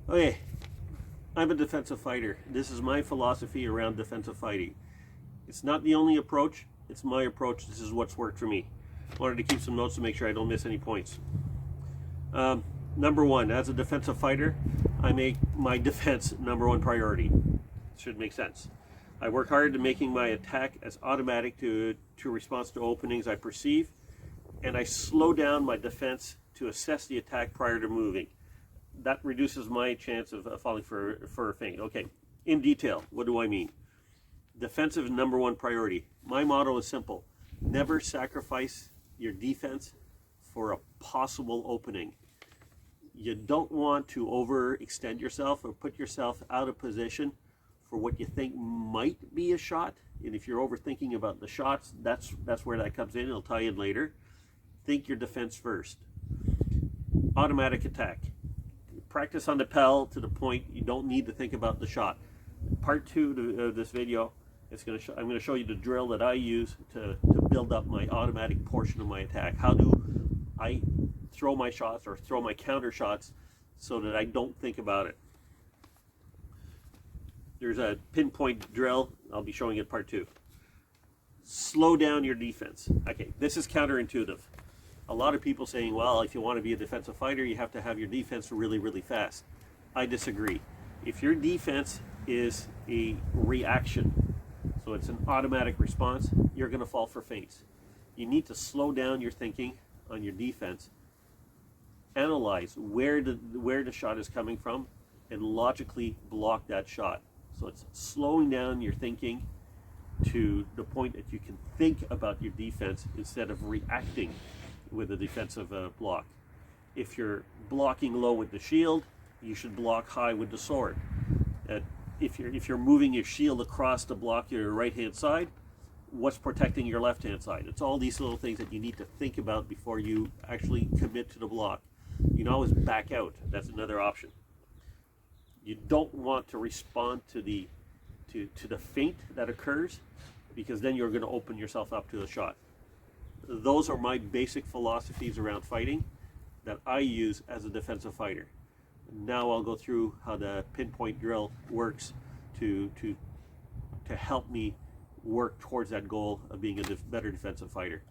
Okay, I'm a defensive fighter. This is my philosophy around defensive fighting. It's not the only approach, it's my approach. This is what's worked for me. Wanted to keep some notes to make sure I don't miss any points. Number one, as a defensive fighter, I make my defense number one priority. Should make sense. I work hard to making my attack as automatic to response to openings I perceive, and I slow down my defense to assess the attack prior to moving. That reduces my chance of falling for a feint. Okay, in detail, what do I mean? Defensive is number one priority. My motto is simple. Never sacrifice your defense for a possible opening. You don't want to overextend yourself or put yourself out of position for what you think might be a shot. And if you're overthinking about the shots, that's where that comes in. It'll tie in later. Think your defense first. Automatic attack. Practice on the pel to the point you don't need to think about the shot. Part two of this video, I'm going to show you the drill that I use to build up my automatic portion of my attack. How do I throw my shots or throw my counter shots so that I don't think about it? There's a pinpoint drill. I'll be showing it part two. Slow down your defense. Okay, this is counterintuitive. A lot of people saying, well, if you want to be a defensive fighter, you have to have your defense really, really fast. I disagree. If your defense is a reaction, so it's an automatic response, you're going to fall for feints. You need to slow down your thinking on your defense, analyze where the shot is coming from, and logically block that shot. So it's slowing down your thinking to the point that you can think about your defense instead of reacting with a defensive block. If you're blocking low with the shield, you should block high with the sword. If you're moving your shield across to block your right hand side, what's protecting your left hand side? It's all these little things that you need to think about before you actually commit to the block. You can always back out. That's another option. You don't want to respond to the feint that occurs, because then you're going to open yourself up to a shot. Those are my basic philosophies around fighting that I use as a defensive fighter. Now I'll go through how the pinpoint drill works to help me work towards that goal of being a better defensive fighter.